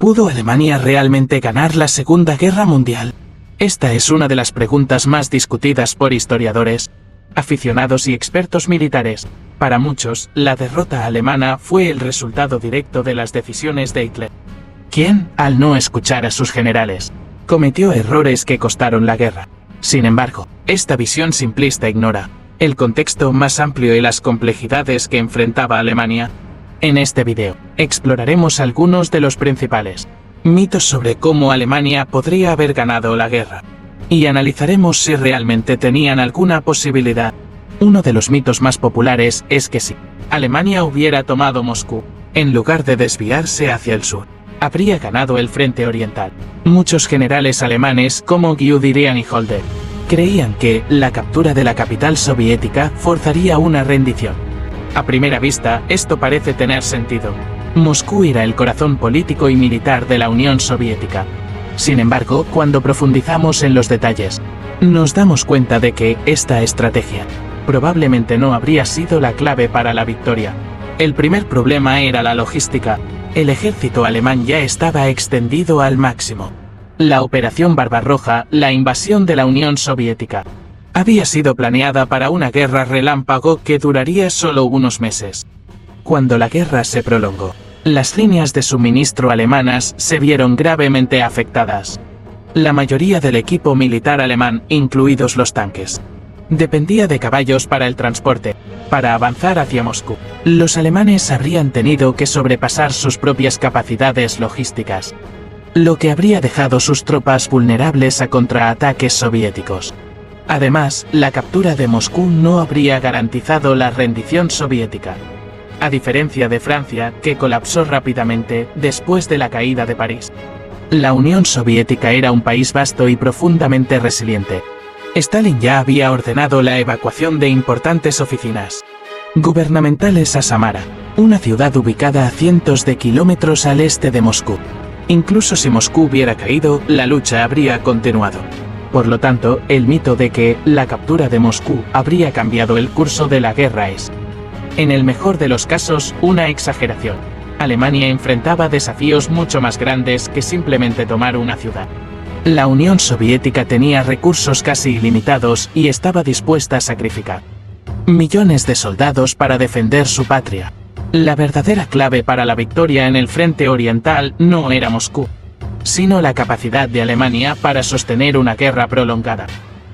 ¿Pudo Alemania realmente ganar la Segunda Guerra Mundial? Esta es una de las preguntas más discutidas por historiadores, aficionados y expertos militares. Para muchos, la derrota alemana fue el resultado directo de las decisiones de Hitler, quien, al no escuchar a sus generales, cometió errores que costaron la guerra. Sin embargo, esta visión simplista ignora el contexto más amplio y las complejidades que enfrentaba Alemania. En este video, exploraremos algunos de los principales mitos sobre cómo Alemania podría haber ganado la guerra, y analizaremos si realmente tenían alguna posibilidad. Uno de los mitos más populares es que si Alemania hubiera tomado Moscú, en lugar de desviarse hacia el sur, habría ganado el frente oriental. Muchos generales alemanes como Guderian y Holdert creían que la captura de la capital soviética forzaría una rendición. A primera vista, esto parece tener sentido. Moscú era el corazón político y militar de la Unión Soviética. Sin embargo, cuando profundizamos en los detalles, nos damos cuenta de que esta estrategia probablemente no habría sido la clave para la victoria. El primer problema era la logística. El ejército alemán ya estaba extendido al máximo. La Operación Barbarroja, la invasión de la Unión Soviética, había sido planeada para una guerra relámpago que duraría solo unos meses. Cuando la guerra se prolongó, las líneas de suministro alemanas se vieron gravemente afectadas. La mayoría del equipo militar alemán, incluidos los tanques, dependía de caballos para el transporte. Para avanzar hacia Moscú, los alemanes habrían tenido que sobrepasar sus propias capacidades logísticas, lo que habría dejado sus tropas vulnerables a contraataques soviéticos. Además, la captura de Moscú no habría garantizado la rendición soviética. A diferencia de Francia, que colapsó rápidamente después de la caída de París, la Unión Soviética era un país vasto y profundamente resiliente. Stalin ya había ordenado la evacuación de importantes oficinas gubernamentales a Samara, una ciudad ubicada a cientos de kilómetros al este de Moscú. Incluso si Moscú hubiera caído, la lucha habría continuado. Por lo tanto, el mito de que la captura de Moscú habría cambiado el curso de la guerra es, en el mejor de los casos, una exageración. Alemania enfrentaba desafíos mucho más grandes que simplemente tomar una ciudad. La Unión Soviética tenía recursos casi ilimitados y estaba dispuesta a sacrificar millones de soldados para defender su patria. La verdadera clave para la victoria en el frente oriental no era Moscú, sino la capacidad de Alemania para sostener una guerra prolongada,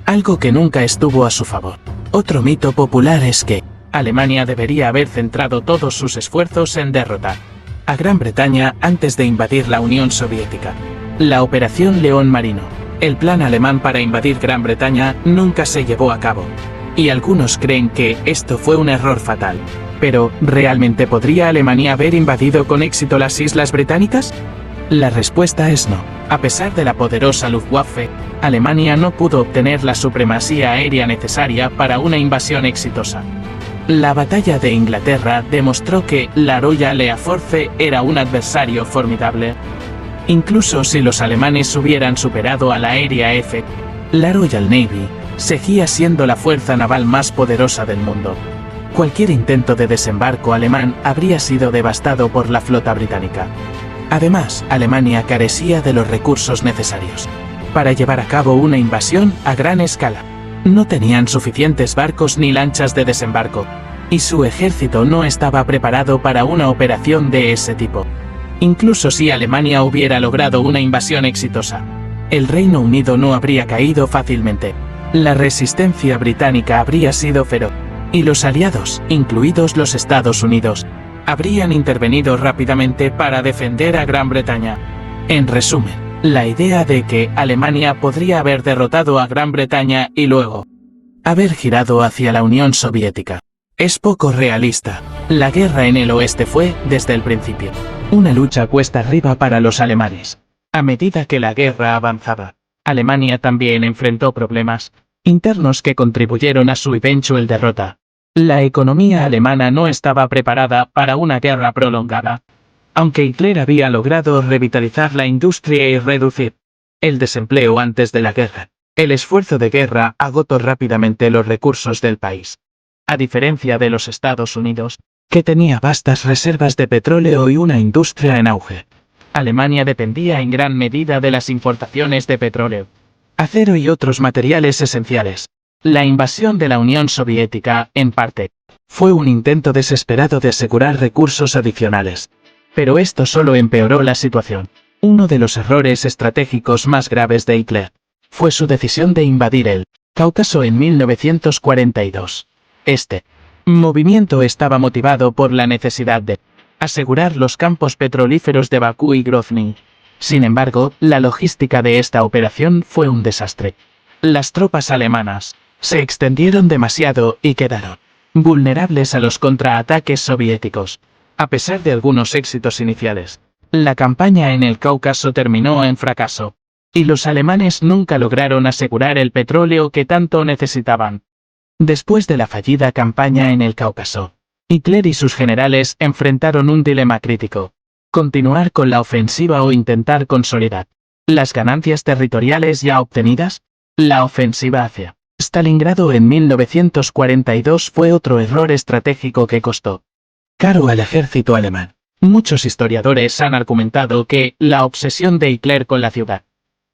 algo que nunca estuvo a su favor. Otro mito popular es que Alemania debería haber centrado todos sus esfuerzos en derrotar a Gran Bretaña antes de invadir la Unión Soviética. La Operación León Marino, el plan alemán para invadir Gran Bretaña, nunca se llevó a cabo, y algunos creen que esto fue un error fatal. Pero, ¿realmente podría Alemania haber invadido con éxito las Islas Británicas? La respuesta es no. A pesar de la poderosa Luftwaffe, Alemania no pudo obtener la supremacía aérea necesaria para una invasión exitosa. La batalla de Inglaterra demostró que la Royal Air Force era un adversario formidable. Incluso si los alemanes hubieran superado a la Aérea F, la Royal Navy seguía siendo la fuerza naval más poderosa del mundo. Cualquier intento de desembarco alemán habría sido devastado por la flota británica. Además, Alemania carecía de los recursos necesarios para llevar a cabo una invasión a gran escala. No tenían suficientes barcos ni lanchas de desembarco, y su ejército no estaba preparado para una operación de ese tipo. Incluso si Alemania hubiera logrado una invasión exitosa, el Reino Unido no habría caído fácilmente. La resistencia británica habría sido feroz, y los aliados, incluidos los Estados Unidos, habrían intervenido rápidamente para defender a Gran Bretaña. En resumen, la idea de que Alemania podría haber derrotado a Gran Bretaña y luego haber girado hacia la Unión Soviética es poco realista. La guerra en el oeste fue, desde el principio, una lucha cuesta arriba para los alemanes. A medida que la guerra avanzaba, Alemania también enfrentó problemas internos que contribuyeron a su eventual derrota. La economía alemana no estaba preparada para una guerra prolongada. Aunque Hitler había logrado revitalizar la industria y reducir el desempleo antes de la guerra, el esfuerzo de guerra agotó rápidamente los recursos del país. A diferencia de los Estados Unidos, que tenía vastas reservas de petróleo y una industria en auge, Alemania dependía en gran medida de las importaciones de petróleo, acero y otros materiales esenciales. La invasión de la Unión Soviética, en parte, fue un intento desesperado de asegurar recursos adicionales. Pero esto solo empeoró la situación. Uno de los errores estratégicos más graves de Hitler fue su decisión de invadir el Cáucaso en 1942. Este movimiento estaba motivado por la necesidad de asegurar los campos petrolíferos de Bakú y Grozny. Sin embargo, la logística de esta operación fue un desastre. Las tropas alemanas se extendieron demasiado y quedaron vulnerables a los contraataques soviéticos. A pesar de algunos éxitos iniciales, la campaña en el Cáucaso terminó en fracaso, y los alemanes nunca lograron asegurar el petróleo que tanto necesitaban. Después de la fallida campaña en el Cáucaso, Hitler y sus generales enfrentaron un dilema crítico: continuar con la ofensiva o intentar consolidar las ganancias territoriales ya obtenidas. La ofensiva hacia Stalingrado en 1942 fue otro error estratégico que costó caro al ejército alemán. Muchos historiadores han argumentado que la obsesión de Hitler con la ciudad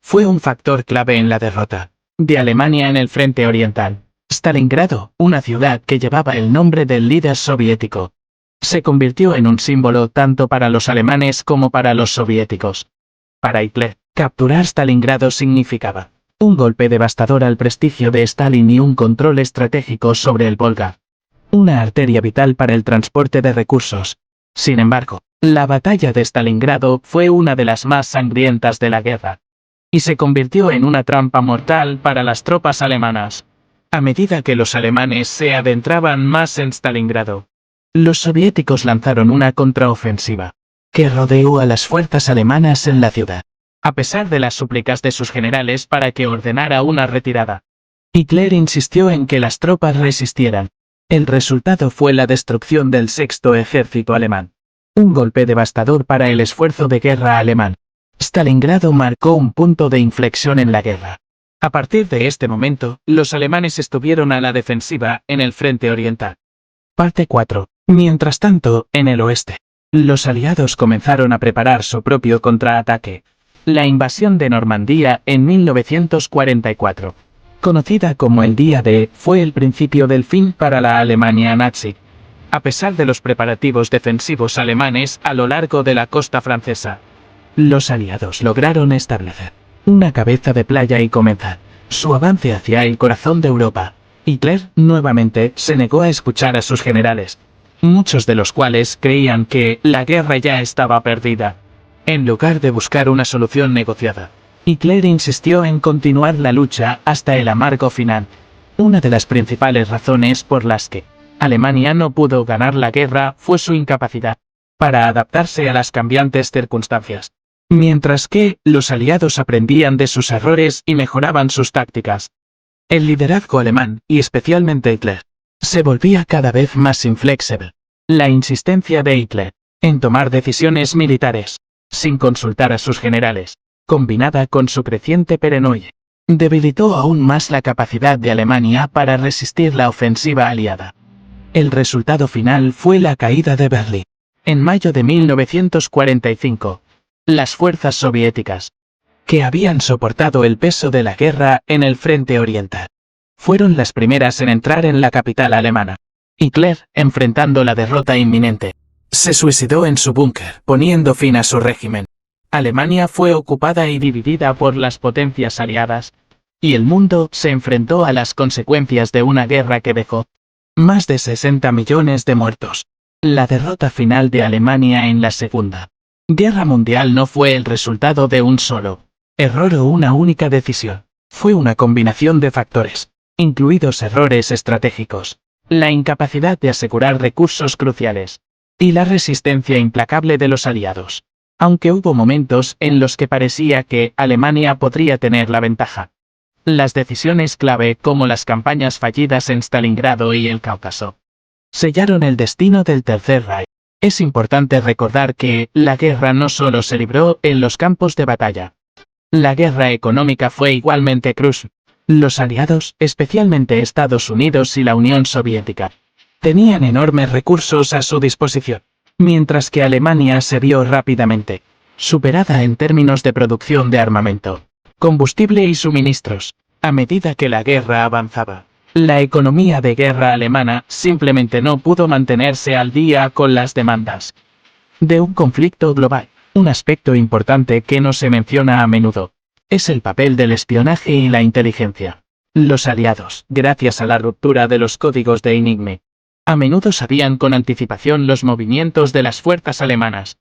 fue un factor clave en la derrota de Alemania en el frente oriental. Stalingrado, una ciudad que llevaba el nombre del líder soviético, se convirtió en un símbolo tanto para los alemanes como para los soviéticos. Para Hitler, capturar Stalingrado significaba un golpe devastador al prestigio de Stalin y un control estratégico sobre el Volga, una arteria vital para el transporte de recursos. Sin embargo, la batalla de Stalingrado fue una de las más sangrientas de la guerra, y se convirtió en una trampa mortal para las tropas alemanas. A medida que los alemanes se adentraban más en Stalingrado, los soviéticos lanzaron una contraofensiva que rodeó a las fuerzas alemanas en la ciudad. A pesar de las súplicas de sus generales para que ordenara una retirada, Hitler insistió en que las tropas resistieran. El resultado fue la destrucción del Sexto Ejército Alemán, un golpe devastador para el esfuerzo de guerra alemán. Stalingrado marcó un punto de inflexión en la guerra. A partir de este momento, los alemanes estuvieron a la defensiva en el frente oriental. Parte 4. Mientras tanto, en el oeste, los aliados comenzaron a preparar su propio contraataque. La invasión de Normandía en 1944, conocida como el Día D, fue el principio del fin para la Alemania nazi. A pesar de los preparativos defensivos alemanes a lo largo de la costa francesa, los aliados lograron establecer una cabeza de playa y comenzar su avance hacia el corazón de Europa. Hitler, nuevamente, se negó a escuchar a sus generales, muchos de los cuales creían que la guerra ya estaba perdida. En lugar de buscar una solución negociada, Hitler insistió en continuar la lucha hasta el amargo final. Una de las principales razones por las que Alemania no pudo ganar la guerra fue su incapacidad para adaptarse a las cambiantes circunstancias. Mientras que los aliados aprendían de sus errores y mejoraban sus tácticas, el liderazgo alemán, y especialmente Hitler, se volvía cada vez más inflexible. La insistencia de Hitler en tomar decisiones militares sin consultar a sus generales, combinada con su creciente paranoia, debilitó aún más la capacidad de Alemania para resistir la ofensiva aliada. El resultado final fue la caída de Berlín. En mayo de 1945, las fuerzas soviéticas, que habían soportado el peso de la guerra en el frente oriental, fueron las primeras en entrar en la capital alemana. Hitler, enfrentando la derrota inminente, se suicidó en su búnker, poniendo fin a su régimen. Alemania fue ocupada y dividida por las potencias aliadas, y el mundo se enfrentó a las consecuencias de una guerra que dejó más de 60 millones de muertos. La derrota final de Alemania en la Segunda Guerra Mundial no fue el resultado de un solo error o una única decisión. Fue una combinación de factores, incluidos errores estratégicos, la incapacidad de asegurar recursos cruciales, y la resistencia implacable de los aliados. Aunque hubo momentos en los que parecía que Alemania podría tener la ventaja, las decisiones clave, como las campañas fallidas en Stalingrado y el Cáucaso, sellaron el destino del Tercer Reich. Es importante recordar que la guerra no solo se libró en los campos de batalla. La guerra económica fue igualmente crucial. Los aliados, especialmente Estados Unidos y la Unión Soviética, tenían enormes recursos a su disposición, mientras que Alemania se vio rápidamente superada en términos de producción de armamento, combustible y suministros. A medida que la guerra avanzaba, la economía de guerra alemana simplemente no pudo mantenerse al día con las demandas de un conflicto global. Un aspecto importante que no se menciona a menudo es el papel del espionaje y la inteligencia. Los aliados, gracias a la ruptura de los códigos de Enigme, a menudo sabían con anticipación los movimientos de las fuerzas alemanas.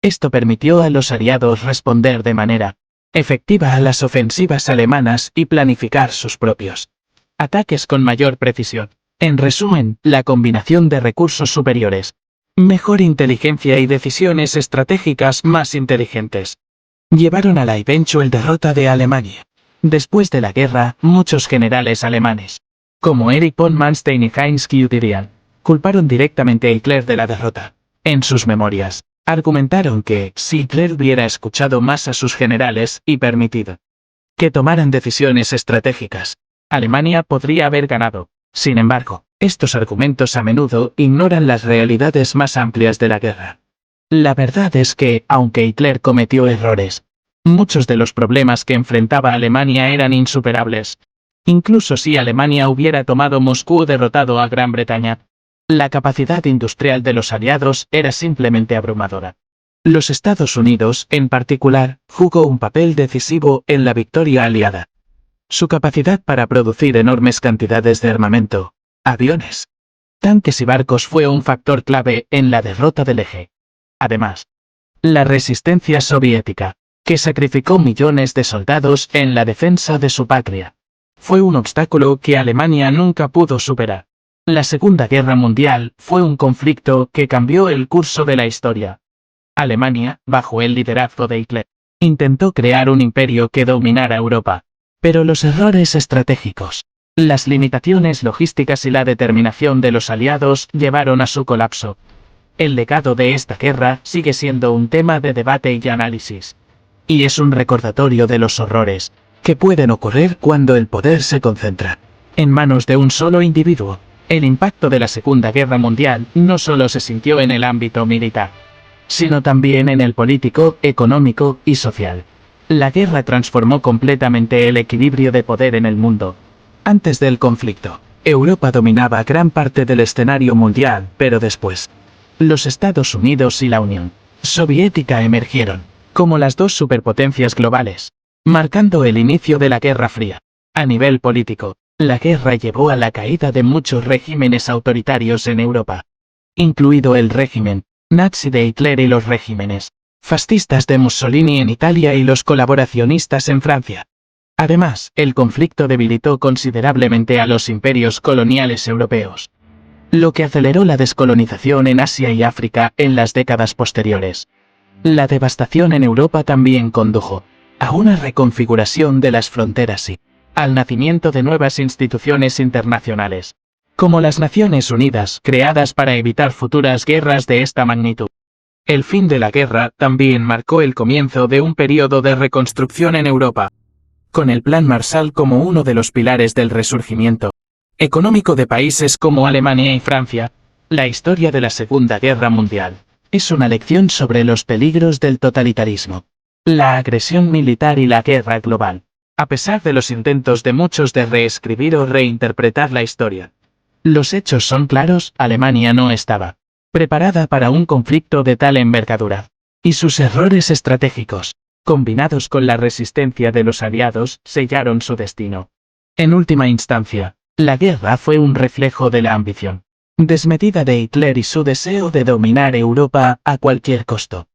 Esto permitió a los aliados responder de manera efectiva a las ofensivas alemanas y planificar sus propios ataques con mayor precisión. En resumen, la combinación de recursos superiores, mejor inteligencia y decisiones estratégicas más inteligentes, llevaron a la eventual derrota de Alemania. Después de la guerra, muchos generales alemanes, como Erich von Manstein y Heinz Guderian, culparon directamente a Hitler de la derrota. En sus memorias, argumentaron que, si Hitler hubiera escuchado más a sus generales y permitido que tomaran decisiones estratégicas, Alemania podría haber ganado. Sin embargo, estos argumentos a menudo ignoran las realidades más amplias de la guerra. La verdad es que, aunque Hitler cometió errores, muchos de los problemas que enfrentaba Alemania eran insuperables. Incluso si Alemania hubiera tomado Moscú o derrotado a Gran Bretaña, la capacidad industrial de los aliados era simplemente abrumadora. Los Estados Unidos, en particular, jugó un papel decisivo en la victoria aliada. Su capacidad para producir enormes cantidades de armamento, aviones, tanques y barcos fue un factor clave en la derrota del eje. Además, la resistencia soviética, que sacrificó millones de soldados en la defensa de su patria, fue un obstáculo que Alemania nunca pudo superar. La Segunda Guerra Mundial fue un conflicto que cambió el curso de la historia. Alemania, bajo el liderazgo de Hitler, intentó crear un imperio que dominara Europa, pero los errores estratégicos, las limitaciones logísticas y la determinación de los aliados llevaron a su colapso. El legado de esta guerra sigue siendo un tema de debate y análisis. Y es un recordatorio de los horrores que pueden ocurrir cuando el poder se concentra en manos de un solo individuo. El impacto de la Segunda Guerra Mundial no solo se sintió en el ámbito militar, sino también en el político, económico y social. La guerra transformó completamente el equilibrio de poder en el mundo. Antes del conflicto, Europa dominaba gran parte del escenario mundial, pero después, los Estados Unidos y la Unión Soviética emergieron como las dos superpotencias globales, marcando el inicio de la Guerra Fría. A nivel político, la guerra llevó a la caída de muchos regímenes autoritarios en Europa, incluido el régimen nazi de Hitler y los regímenes fascistas de Mussolini en Italia y los colaboracionistas en Francia. Además, el conflicto debilitó considerablemente a los imperios coloniales europeos, lo que aceleró la descolonización en Asia y África en las décadas posteriores. La devastación en Europa también condujo a una reconfiguración de las fronteras y al nacimiento de nuevas instituciones internacionales, como las Naciones Unidas, creadas para evitar futuras guerras de esta magnitud. El fin de la guerra también marcó el comienzo de un periodo de reconstrucción en Europa, con el Plan Marshall como uno de los pilares del resurgimiento económico de países como Alemania y Francia. La historia de la Segunda Guerra Mundial es una lección sobre los peligros del totalitarismo, la agresión militar y la guerra global. A pesar de los intentos de muchos de reescribir o reinterpretar la historia, los hechos son claros: Alemania no estaba preparada para un conflicto de tal envergadura, y sus errores estratégicos, combinados con la resistencia de los aliados, sellaron su destino. En última instancia, la guerra fue un reflejo de la ambición desmedida de Hitler y su deseo de dominar Europa a cualquier costo.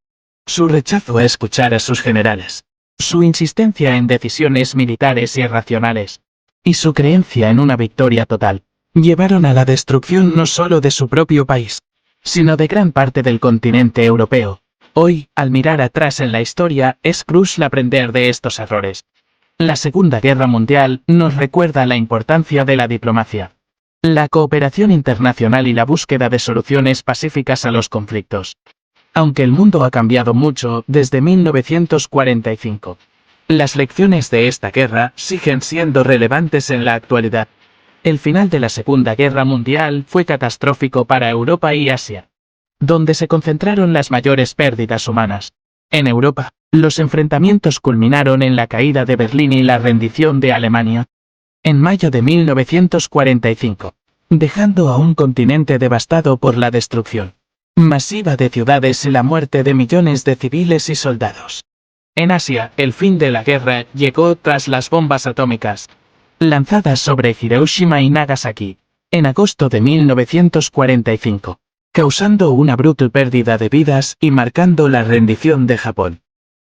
Su rechazo a escuchar a sus generales, su insistencia en decisiones militares irracionales, y su creencia en una victoria total, llevaron a la destrucción no solo de su propio país, sino de gran parte del continente europeo. Hoy, al mirar atrás en la historia, es crucial aprender de estos errores. La Segunda Guerra Mundial nos recuerda la importancia de la diplomacia, la cooperación internacional y la búsqueda de soluciones pacíficas a los conflictos. Aunque el mundo ha cambiado mucho desde 1945, las lecciones de esta guerra siguen siendo relevantes en la actualidad. El final de la Segunda Guerra Mundial fue catastrófico para Europa y Asia, donde se concentraron las mayores pérdidas humanas. En Europa, los enfrentamientos culminaron en la caída de Berlín y la rendición de Alemania en mayo de 1945, dejando a un continente devastado por la destrucción masiva de ciudades y la muerte de millones de civiles y soldados. En Asia, el fin de la guerra llegó tras las bombas atómicas lanzadas sobre Hiroshima y Nagasaki en agosto de 1945, causando una brutal pérdida de vidas y marcando la rendición de Japón.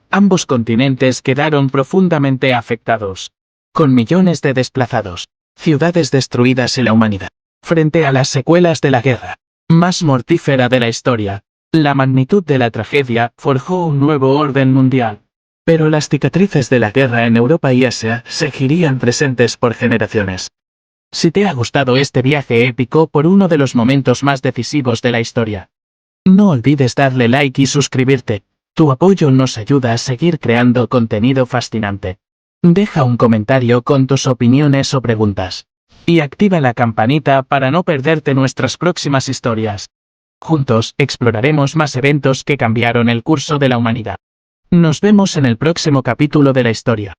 Ambos continentes quedaron profundamente afectados, con millones de desplazados, ciudades destruidas y la humanidad frente a las secuelas de la guerra más mortífera de la historia. La magnitud de la tragedia forjó un nuevo orden mundial, pero las cicatrices de la guerra en Europa y Asia seguirían presentes por generaciones. Si te ha gustado este viaje épico por uno de los momentos más decisivos de la historia, no olvides darle like y suscribirte. Tu apoyo nos ayuda a seguir creando contenido fascinante. Deja un comentario con tus opiniones o preguntas. Y activa la campanita para no perderte nuestras próximas historias. Juntos exploraremos más eventos que cambiaron el curso de la humanidad. Nos vemos en el próximo capítulo de la historia.